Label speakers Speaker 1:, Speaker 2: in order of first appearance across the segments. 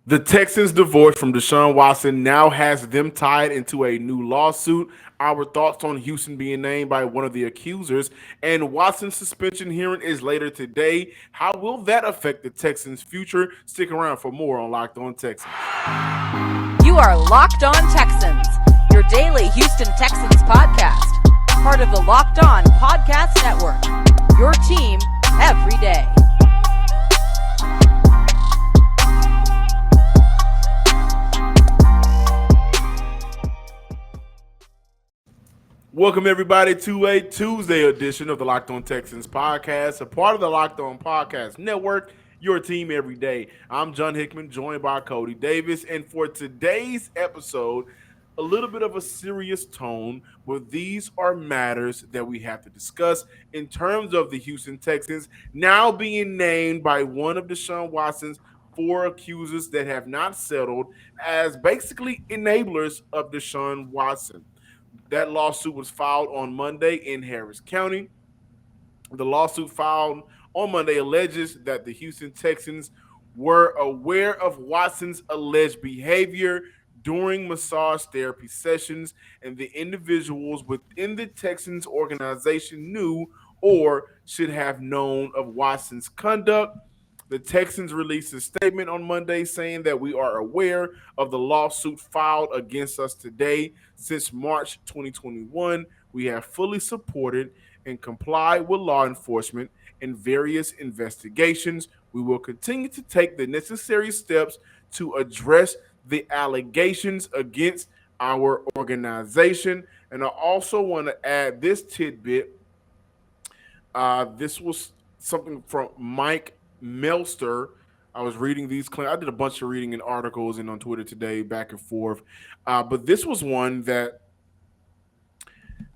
Speaker 1: The Texans' divorce from Deshaun Watson now has them tied into a new lawsuit. Our thoughts on Houston being named by one of the accusers, and Watson's suspension hearing is later today. How will that affect the Texans' future? Stick around for more on Locked On Texans.
Speaker 2: You are Locked On Texans, your daily Houston Texans podcast. Part of the Locked On Podcast Network, your team every day.
Speaker 1: Welcome, everybody, to a Tuesday edition of the Locked On Texans podcast, a part of the Locked On Podcast Network, your team every day. I'm John Hickman, joined by Cody Davis, and for today's episode, a little bit of a serious tone, but these are matters that we have to discuss in terms of the Houston Texans now being named by one of Deshaun Watson's four accusers that have not settled as basically enablers of Deshaun Watson. That lawsuit was filed on Monday in Harris County. The lawsuit filed on Monday alleges that the Houston Texans were aware of Watson's alleged behavior during massage therapy sessions, and the individuals within the Texans organization knew or should have known of Watson's conduct. The Texans released a statement on Monday saying that we are aware of the lawsuit filed against us today. Since March 2021, we have fully supported and complied with law enforcement in various investigations. We will continue to take the necessary steps to address the allegations against our organization. And I also want to add this tidbit. This was something from Mike Melster. I was reading these claims. I did a bunch of reading in articles and on Twitter today, back and forth. But this was one that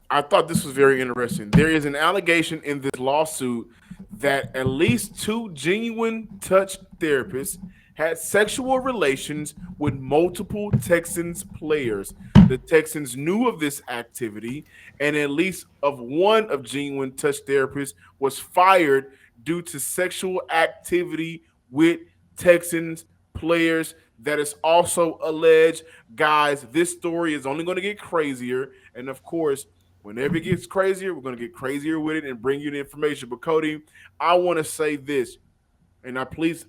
Speaker 1: I thought this was very interesting. There is an allegation in this lawsuit that at least two genuine touch therapists had sexual relations with multiple Texans players. The Texans knew of this activity, and at least of one of genuine touch therapists was fired due to sexual activity with Texans players. That is also alleged. Guys, this story is only going to get crazier. And of course, whenever it gets crazier, we're going to get crazier with it and bring you the information. But Cody, I want to say this, and I please,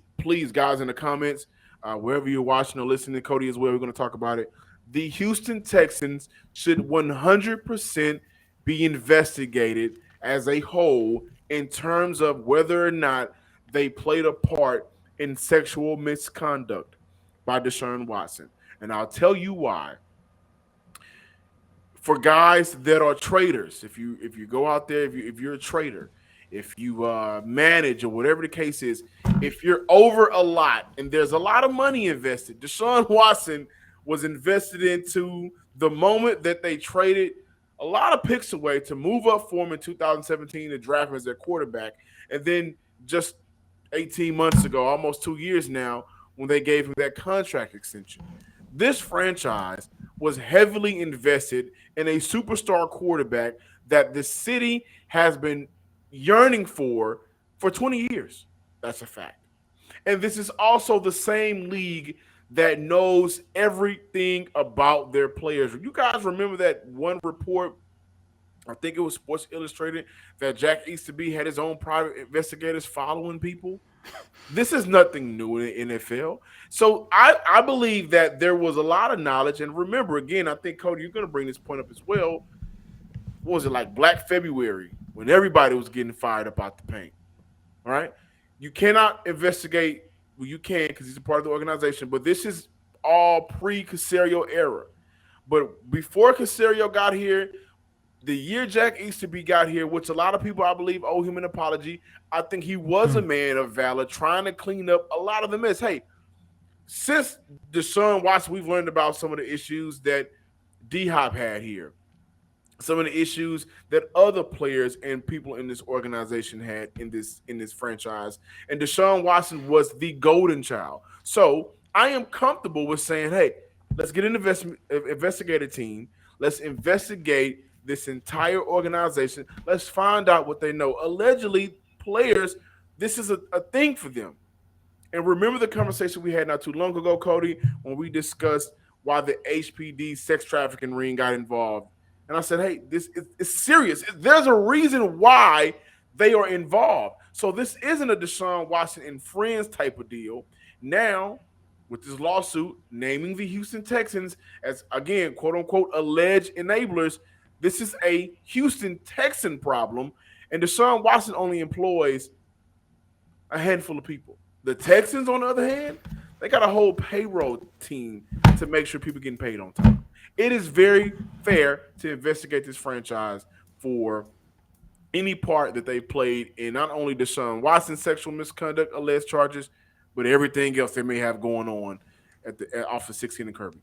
Speaker 1: guys, in the comments, wherever you're watching or listening, Cody as well, we're going to talk about it. The Houston Texans should 100% be investigated as a whole in terms of whether or not they played a part in sexual misconduct by Deshaun Watson. And I'll tell you why. For guys that are traders, if you go out there, if you're a trader, if you manage or whatever the case is, if you're over a lot and there's a lot of money invested, Deshaun Watson was invested into the moment that they traded a lot of picks away to move up for him in 2017 to draft him as their quarterback. And then just 18 months ago, almost 2 years now, when they gave him that contract extension. This franchise was heavily invested in a superstar quarterback that the city has been yearning for 20 years. That's a fact. And this is also the same league that knows everything about their players. You guys remember that one report, I think it was Sports Illustrated, that Jack Easterby had his own private investigators following people? This is nothing new in the NFL. So I believe that there was a lot of knowledge. And remember, again, I think, Cody, you're going to bring this point up as well. What was it, like Black February, when everybody was getting fired up out the paint? All right? You cannot investigate. Well, you can because he's a part of the organization. But this is all pre-Caserio era. But before Caserio got here, the year Jack Easterby got here, which a lot of people, I believe, owe him an apology. I think he was a man of valor, trying to clean up a lot of the mess. Hey, since Deshaun Watson, we've learned about some of the issues that D-Hop had here, some of the issues that other players and people in this organization had in this franchise. And Deshaun Watson was the golden child. So I am comfortable with saying, hey, let's get an investigative team. Let's investigate this entire organization. Let's find out what they know. Allegedly, players, this is a thing for them. And remember the conversation we had not too long ago, Cody, when we discussed why the HPD sex trafficking ring got involved. And I said, hey, this is serious. There's a reason why they are involved. So this isn't a Deshaun Watson and friends type of deal. Now, with this lawsuit naming the Houston Texans as, again, quote unquote, alleged enablers, this is a Houston Texan problem. And Deshaun Watson only employs a handful of people. The Texans, on the other hand, they got a whole payroll team to make sure people getting paid on time. It is very fair to investigate this franchise for any part that they played in not only Deshaun Watson's sexual misconduct alleged charges, but everything else they may have going on off of 16 and Kirby.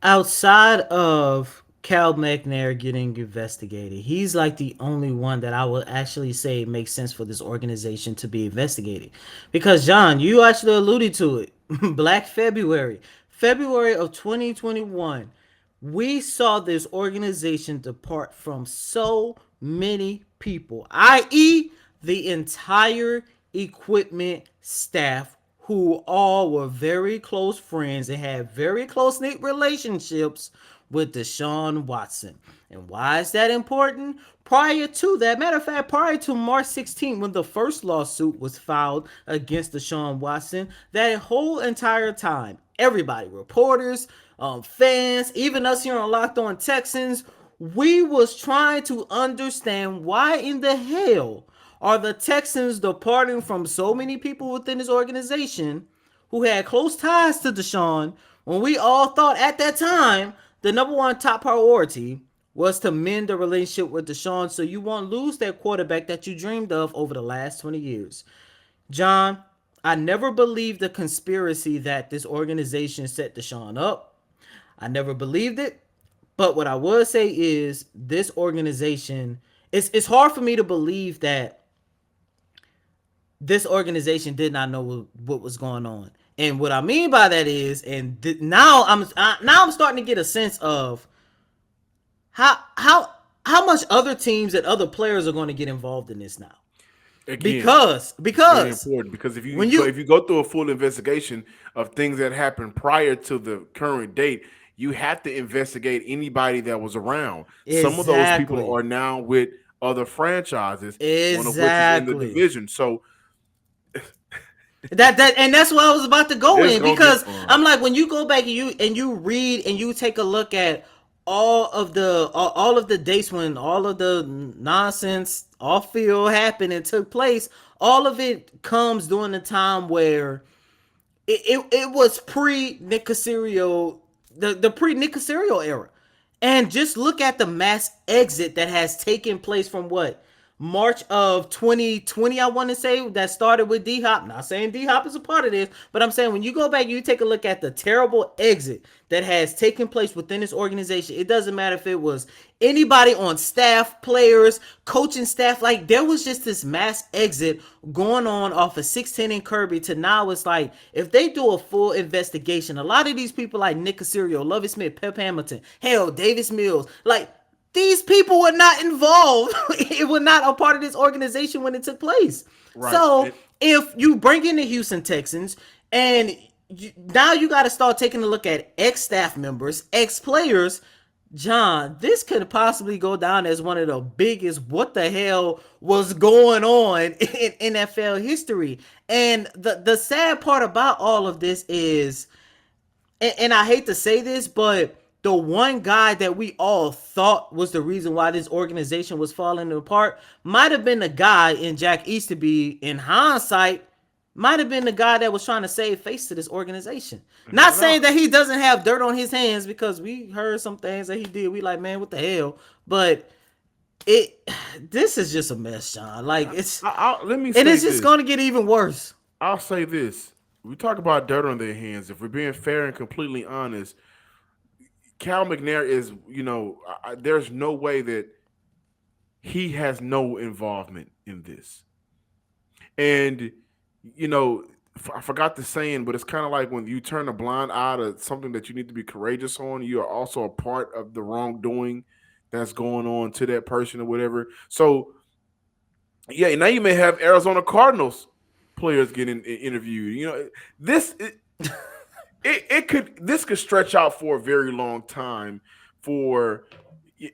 Speaker 3: Outside of Cal McNair getting investigated, he's like the only one that I would actually say makes sense for this organization to be investigated. Because, John, you actually alluded to it. Black February. February of 2021, we saw this organization depart from so many people, i.e., the entire equipment staff, who all were very close friends and had very close knit relationships with Deshaun Watson. And why is that important? Prior to that, matter of fact, prior to March 16th, when the first lawsuit was filed against Deshaun Watson, that whole entire time, everybody, reporters, fans, even us here on Locked On Texans, we was trying to understand why in the hell are the Texans departing from so many people within this organization who had close ties to Deshaun, when we all thought at that time the number one top priority was to mend the relationship with Deshaun so you won't lose that quarterback that you dreamed of over the last 20 years. John, I never believed the conspiracy that this organization set Deshaun up. I never believed it. But what I would say is this organization, it's hard for me to believe that this organization did not know what was going on. And what I mean by that is, now I'm starting to get a sense of how much other teams and other players are going to get involved in this now.
Speaker 1: Again,
Speaker 3: because
Speaker 1: very important, because if you go through a full investigation of things that happened prior to the current date, you have to investigate anybody that was around.
Speaker 3: Exactly.
Speaker 1: Some of those people are now with other franchises, one of which is in the division. So
Speaker 3: that's what I was about to go in, because I'm like, when you go back and you read and you take a look at all of the dates when all of the nonsense off field happened and took place, all of it comes during the time where it was pre-Nick Caserio, the pre-Nick Caserio era. And just look at the mass exit that has taken place from March of 2020, I want to say, that started with D-Hop. Not saying D-Hop is a part of this, but I'm saying when you go back, you take a look at the terrible exit that has taken place within this organization. It doesn't matter if it was anybody on staff, players, coaching staff. Like, there was just this mass exit going on off of 610 and Kirby to now it's like, if they do a full investigation, a lot of these people like Nick Caserio, Lovie Smith, Pep Hamilton, hell, Davis Mills, like, these people were not involved. It was not a part of this organization when it took place. Right. So if you bring in the Houston Texans and now you got to start taking a look at ex-staff members, ex-players, John, this could possibly go down as one of the biggest what the hell was going on in NFL history. And the sad part about all of this is, and I hate to say this, but the one guy that we all thought was the reason why this organization was falling apart might have been the guy in Jack Easterby, in hindsight, might have been the guy that was trying to save face to this organization. Not saying that he doesn't have dirt on his hands, because we heard some things that he did. We like, man, what the hell? But this is just a mess, John. Like, it's just going to get even worse.
Speaker 1: I'll say this. We talk about dirt on their hands. If we're being fair and completely honest, Cal McNair is, there's no way that he has no involvement in this. And, I forgot the saying, but it's kind of like when you turn a blind eye to something that you need to be courageous on, you are also a part of the wrongdoing that's going on to that person or whatever. So, yeah, now you may have Arizona Cardinals players getting interviewed. You know, this this could stretch out for a very long time for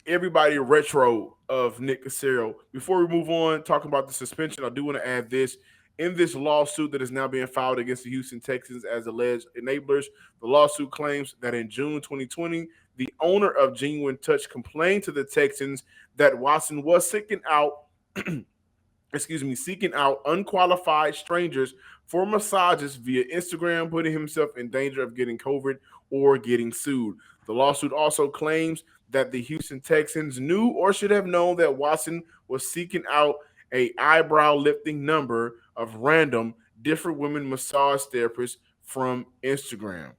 Speaker 1: everybody retro of Nick Casario. Before we move on, talking about the suspension, I do want to add this. In this lawsuit that is now being filed against the Houston Texans as alleged enablers, the lawsuit claims that in June 2020, the owner of Genuine Touch complained to the Texans that Watson was seeking out unqualified strangers for massages via Instagram, putting himself in danger of getting COVID or getting sued. The lawsuit also claims that the Houston Texans knew or should have known that Watson was seeking out a eyebrow lifting number of random different women massage therapists from Instagram.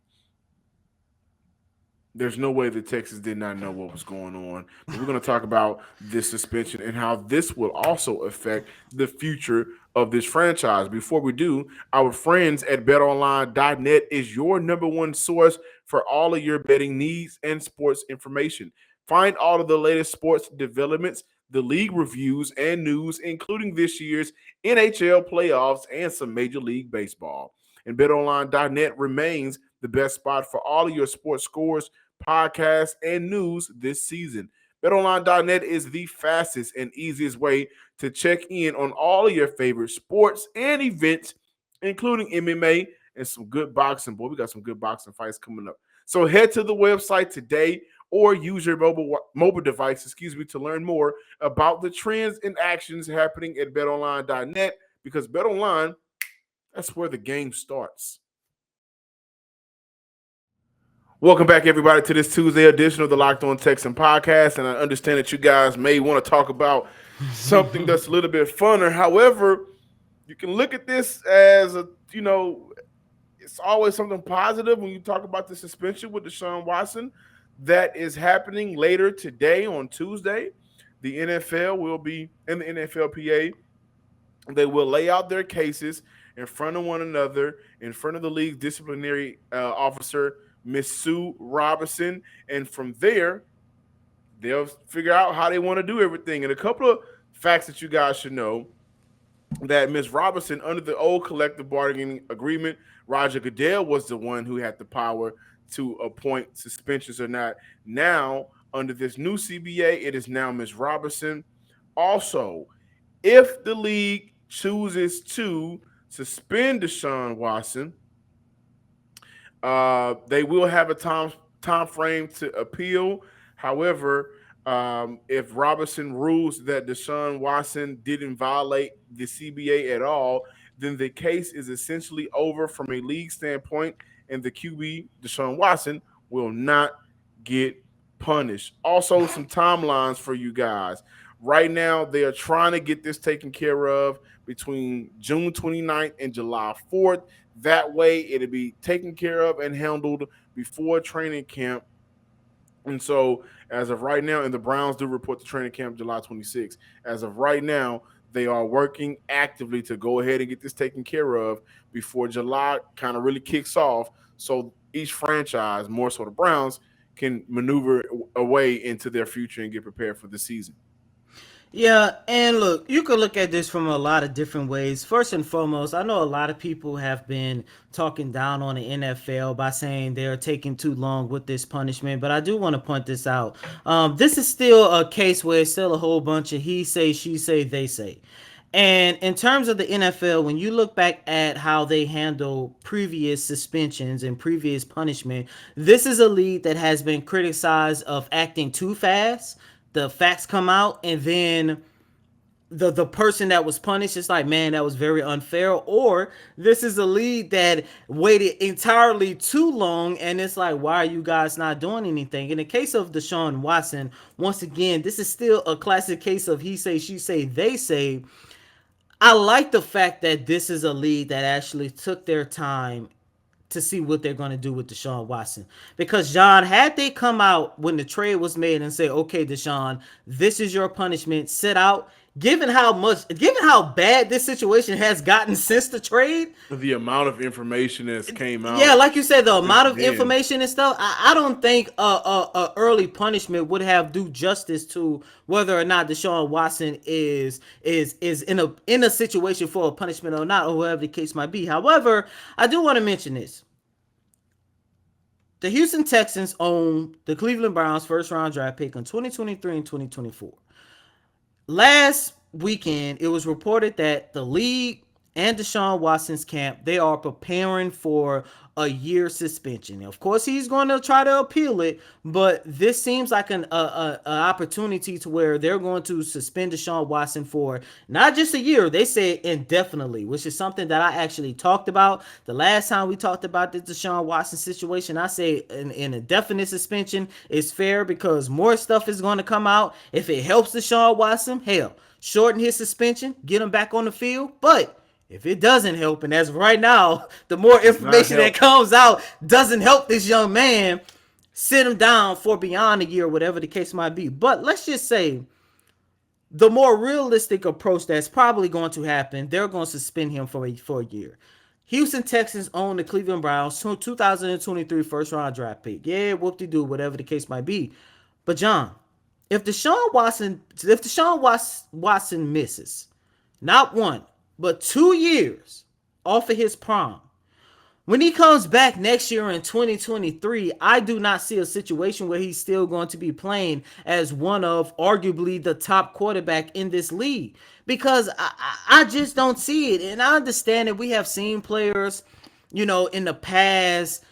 Speaker 1: There's no way the Texans did not know what was going on. But we're going to talk about this suspension and how this will also affect the future of this franchise. Before we do, our friends at betonline.net is your number one source for all of your betting needs and sports information. Find all of the latest sports developments, the league reviews, and news, including this year's NHL playoffs and some Major League Baseball. And betonline.net remains the best spot for all of your sports scores, podcasts, and news this season. BetOnline.net is the fastest and easiest way to check in on all of your favorite sports and events, including MMA and some good boxing. Boy, we got some good boxing fights coming up. So head to the website today or use your mobile device, to learn more about the trends and actions happening at BetOnline.net, because BetOnline, that's where the game starts. Welcome back, everybody, to this Tuesday edition of the Locked On Texan podcast. And I understand that you guys may want to talk about something that's a little bit funner. However, you can look at this as it's always something positive when you talk about the suspension with Deshaun Watson that is happening later today on Tuesday. The NFL will be in the NFLPA. They will lay out their cases in front of one another, in front of the league's disciplinary officer, Miss Sue Robinson, and from there, they'll figure out how they want to do everything. And a couple of facts that you guys should know: that Miss Robinson, under the old collective bargaining agreement, Roger Goodell was the one who had the power to appoint suspensions or not. Now, under this new CBA, it is now Miss Robinson. Also, if the league chooses to suspend Deshaun Watson, they will have a time frame to appeal. However, if Robinson rules that Deshaun Watson didn't violate the CBA at all, then the case is essentially over from a league standpoint, and the QB, Deshaun Watson, will not get punished. Also, some timelines for you guys. Right now, they are trying to get this taken care of between June 29th and July 4th. That way, it'll be taken care of and handled before training camp. And so, as of right now, and the Browns do report to training camp July 26th. As of right now, they are working actively to go ahead and get this taken care of before July kind of really kicks off. So each franchise, more so the Browns, can maneuver away into their future and get prepared for the season.
Speaker 3: Yeah, and look, you could look at this from a lot of different ways. First and foremost, I know a lot of people have been talking down on the NFL by saying they're taking too long with this punishment, but I do want to point this out. This is still a case where it's still a whole bunch of he say, she say, they say. And in terms of the NFL, when you look back at how they handle previous suspensions and previous punishment, this is a league that has been criticized of acting too fast. The facts come out, and then the person that was punished is like, man, that was very unfair. Or this is a league that waited entirely too long, and it's like, why are you guys not doing anything? In the case of Deshaun Watson, once again, this is still a classic case of he say, she say, they say. I like the fact that this is a league that actually took their time to see what they're going to do with Deshaun Watson. Because, John, had they come out when the trade was made and say, okay, Deshaun, this is your punishment, sit out, given how bad this situation has gotten since the trade.
Speaker 1: The amount of information that's came
Speaker 3: Yeah,
Speaker 1: out
Speaker 3: like you said, the
Speaker 1: since
Speaker 3: amount of
Speaker 1: then.
Speaker 3: information and stuff, I don't think a early punishment would have do justice to whether or not Deshaun Watson is in a situation for a punishment or not, or whatever the case might be. However, I do want to mention this. The Houston Texans own the Cleveland Browns first round draft pick in 2023 and 2024. Last weekend, it was reported that the league and Deshaun Watson's camp, they are preparing for a year suspension. Of course, he's going to try to appeal it, but this seems like an opportunity to where they're going to suspend Deshaun Watson for not just a year, they say indefinitely, which is something that I actually talked about. The last time we talked about the Deshaun Watson situation, I say an indefinite suspension is fair because more stuff is going to come out. If it helps Deshaun Watson, hell, shorten his suspension, get him back on the field, but if it doesn't help, and as of right now, the more information that comes out doesn't help this young man, sit him down for beyond a year, whatever the case might be. But let's just say the more realistic approach that's probably going to happen, they're going to suspend him for a year. Houston Texans own the Cleveland Browns 2023 first round draft pick. Yeah, whoop-de-doo, whatever the case might be. But John, if Deshaun Watson misses, not one, but 2 years off of his prime, when he comes back next year in 2023, I do not see a situation where he's still going to be playing as one of arguably the top quarterback in this league, because I just don't see it. And I understand that we have seen players, in the past,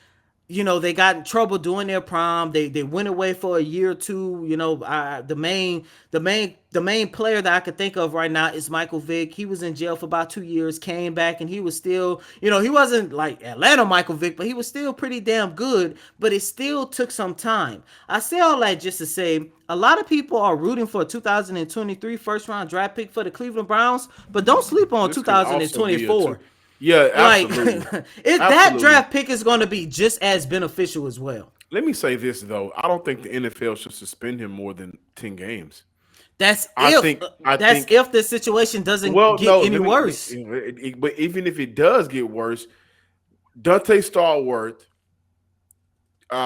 Speaker 3: they got in trouble during their prime. They went away for a year or two. The main player that I could think of right now is Michael Vick. He was in jail for about 2 years, came back, and he was still, he wasn't like Atlanta Michael Vick, but he was still pretty damn good. But it still took some time. I say all that just to say a lot of people are rooting for a 2023 first round draft pick for the Cleveland Browns, but don't sleep on 2024.
Speaker 1: Yeah, absolutely.
Speaker 3: That draft pick is going to be just as beneficial as well.
Speaker 1: Let me say this, though. I don't think the NFL should suspend him more than 10 games.
Speaker 3: That's if the situation doesn't get any worse.
Speaker 1: But even if it does get worse, Dante Stallworth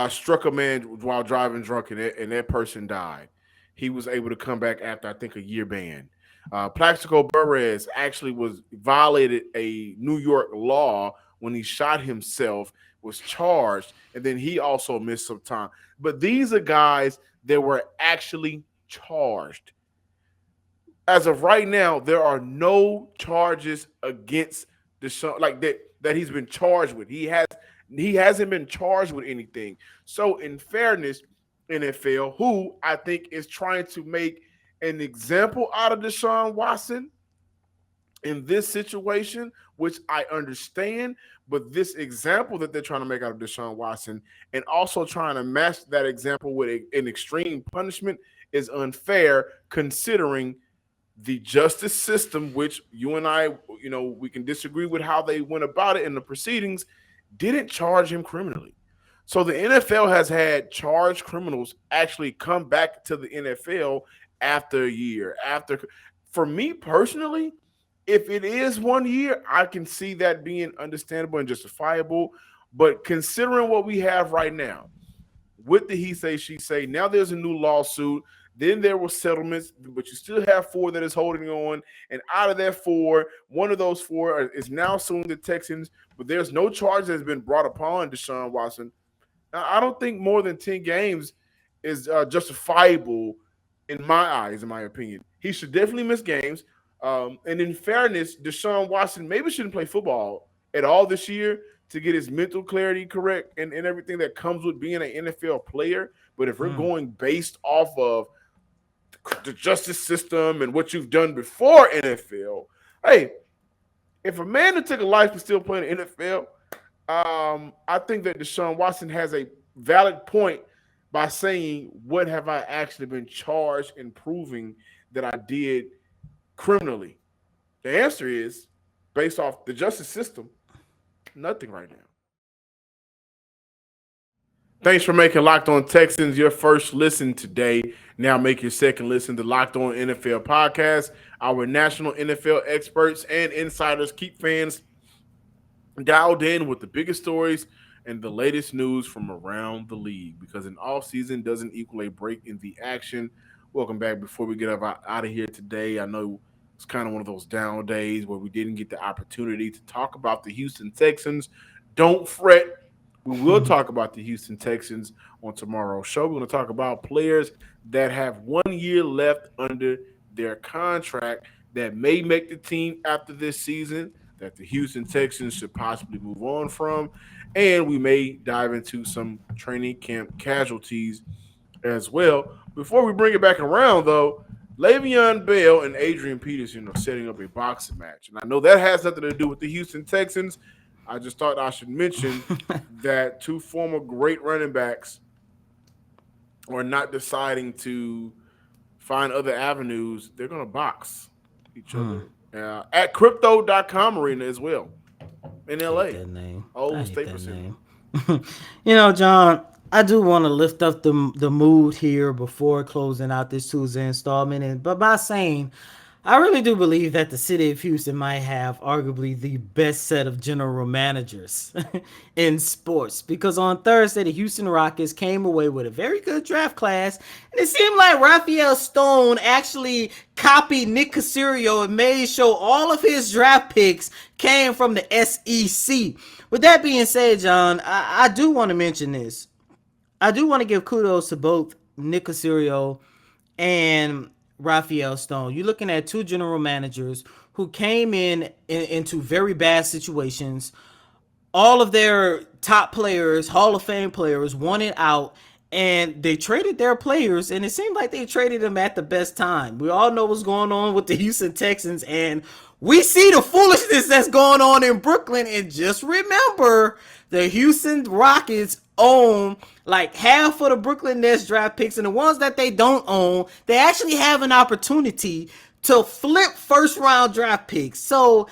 Speaker 1: struck a man while driving drunk, and that person died. He was able to come back after, I think, a year ban. Plaxico Burress actually violated a New York law when he shot himself, was charged, and then he also missed some time. But these are guys that were actually charged. As of right now, there are no charges against Deshaun like that he's been charged with. He hasn't been charged with anything. So in fairness, NFL, who I think is trying to make an example out of Deshaun Watson in this situation, which I understand, but this example that they're trying to make out of Deshaun Watson and also trying to match that example with an extreme punishment is unfair, considering the justice system, which you and I, we can disagree with how they went about it in the proceedings, didn't charge him criminally. So the NFL has had charged criminals actually come back to the NFL after a year. For me personally, if it is 1 year, I can see that being understandable and justifiable. But considering what we have right now, with the he say, she say, now there's a new lawsuit. Then there were settlements, but you still have 4 that is holding on. And out of that 4, one of those 4 is now suing the Texans, but there's no charge that's been brought upon Deshaun Watson. Now, I don't think more than 10 games is justifiable in my eyes, in my opinion. He should definitely miss games. And in fairness, Deshaun Watson maybe shouldn't play football at all this year to get his mental clarity correct and everything that comes with being an NFL player. But if we're going based off of the justice system and what you've done before NFL, hey, if a man that took a life is still playing in the NFL, I think that Deshaun Watson has a valid point by saying, what have I actually been charged and proving that I did criminally? The answer is, based off the justice system, nothing right now. Thanks for making Locked On Texans your first listen today. Now make your second listen to Locked On NFL podcast. Our national NFL experts and insiders keep fans dialed in with the biggest stories and the latest news from around the league, because an off season doesn't equal a break in the action. Welcome back. Before we get out of here today, I know it's kind of one of those down days where we didn't get the opportunity to talk about the Houston Texans. Don't fret. We will talk about the Houston Texans on tomorrow's show. We're going to talk about players that have 1 year left under their contract that may make the team after this season, that the Houston Texans should possibly move on from. And we may dive into some training camp casualties as well. Before we bring it back around, though, Le'Veon Bell and Adrian Peterson are setting up a boxing match. And I know that has nothing to do with the Houston Texans. I just thought I should mention that two former great running backs are not deciding to find other avenues. They're going to box each other at crypto.com arena as well in LA.
Speaker 3: That name.
Speaker 1: Old Staples Center.
Speaker 3: John, I do want to lift up the mood here before closing out this Tuesday installment. But by saying, I really do believe that the city of Houston might have arguably the best set of general managers in sports, because on Thursday, the Houston Rockets came away with a very good draft class, and it seemed like Raphael Stone actually copied Nick Caserio and made sure all of his draft picks came from the SEC. With that being said, John, I do want to mention this. I do want to give kudos to both Nick Caserio and Raphael Stone. You're looking at two general managers who came into very bad situations. All of their top players, Hall of Fame players, wanted out, and they traded their players, and it seemed like they traded them at the best time. We all know what's going on with the Houston Texans, and we see the foolishness that's going on in Brooklyn. And just remember, the Houston Rockets own like half of the Brooklyn Nets draft picks, and the ones that they don't own, they actually have an opportunity to flip first round draft picks. So,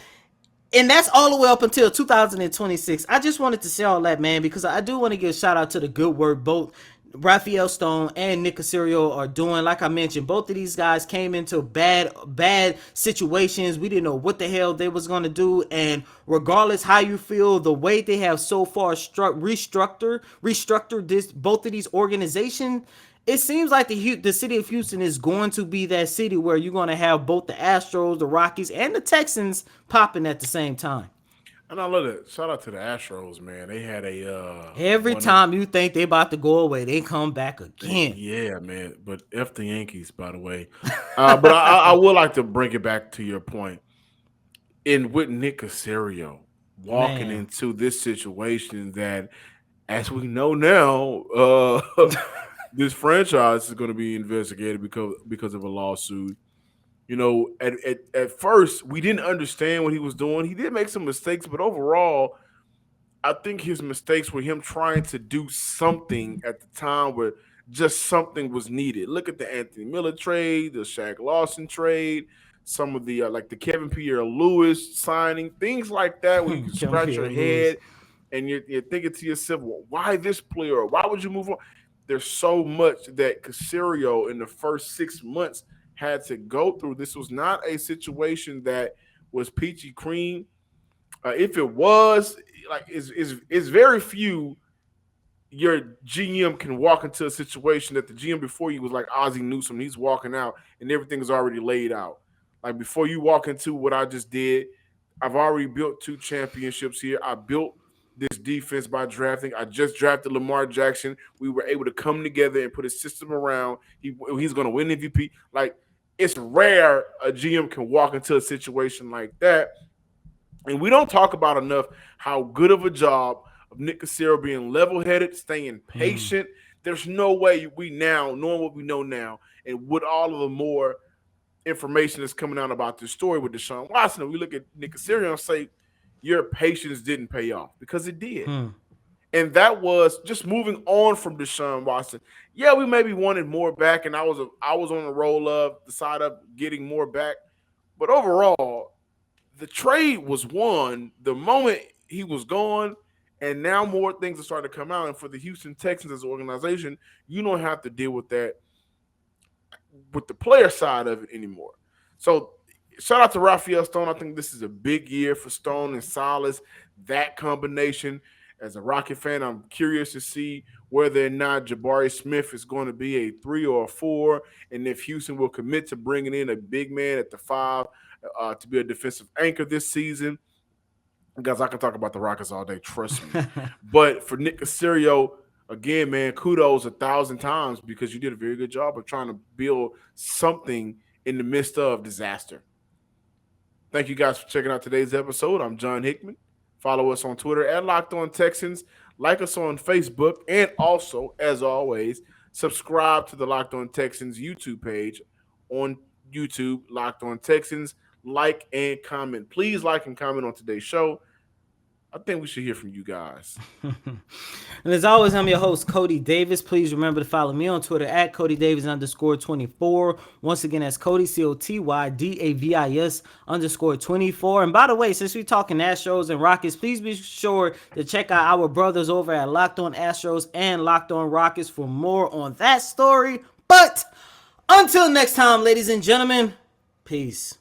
Speaker 3: and that's all the way up until 2026. I just wanted to say all that, man, because I do want to give a shout out to the good work both Raphael Stone and Nick Caserio are doing. Like I mentioned, both of these guys came into bad situations. We didn't know what the hell they was going to do, and regardless how you feel, the way they have so far restructured this, both of these organizations, it seems like the city of Houston is going to be that city where you're going to have both the Astros, the Rockies, and the Texans popping at the same time.
Speaker 1: And I love it. Shout out to the Astros, man. They had a
Speaker 3: every time you think they about to go away, they come back again.
Speaker 1: Yeah, man. But F the Yankees, by the way. But I would like to bring it back to your point. With Nick Caserio walking into this situation that, as we know now, this franchise is going to be investigated because of a lawsuit. At first, we didn't understand what he was doing. He did make some mistakes, but overall, I think his mistakes were him trying to do something at the time where just something was needed. Look at the Anthony Miller trade, the Shaq Lawson trade, some of the like the Kevin Pierre-Louis signing, things like that, where you can scratch your head and you're thinking to yourself, well, why this player? Or why would you move on? There's so much that Caserio in the first 6 months had to go through. This was not a situation that was peachy cream. If it was, like, is very few. Your GM can walk into a situation that the GM before you was like Ozzie Newsome. He's walking out and everything is already laid out. Like, before you walk into what I just did, I've already built 2 championships here. I built this defense by drafting. I just drafted Lamar Jackson. We were able to come together and put a system around. He's going to win MVP. Like, it's rare a GM can walk into a situation like that. And we don't talk about enough how good of a job of Nick Caserio being level-headed, staying patient. There's no way we now, knowing what we know now, and with all of the more information that's coming out about this story with Deshaun Watson, we look at Nick Caserio and say, your patience didn't pay off, because it did. And that was just moving on from Deshaun Watson. Yeah, we maybe wanted more back, and I was on the roll of the side of getting more back. But overall, the trade was won the moment he was gone, And now more things are starting to come out. And for the Houston Texans as an organization, you don't have to deal with that with the player side of it anymore. So shout out to Raphael Stone. I think this is a big year for Stone and Silas. That combination. As a Rocket fan, I'm curious to see whether or not Jabari Smith is going to be a 3 or a 4, and if Houston will commit to bringing in a big man at the 5 to be a defensive anchor this season. Guys, I can talk about the Rockets all day, trust me. But for Nick Caserio, again, man, kudos 1,000 times because you did a very good job of trying to build something in the midst of disaster. Thank you guys for checking out today's episode. I'm John Hickman. Follow us on Twitter at Locked On Texans. Like us on Facebook. And also, as always, subscribe to the Locked On Texans YouTube page on YouTube, Locked On Texans. Like and comment. Please like and comment on today's show. I think we should hear from you guys.
Speaker 3: And as always, I'm your host, Cody Davis. Please remember to follow me on Twitter at CodyDavis_24. Once again, that's Cody, COTYDAVIS_24. And by the way, since we're talking Astros and Rockets, please be sure to check out our brothers over at Locked On Astros and Locked On Rockets for more on that story. But until next time, ladies and gentlemen, peace.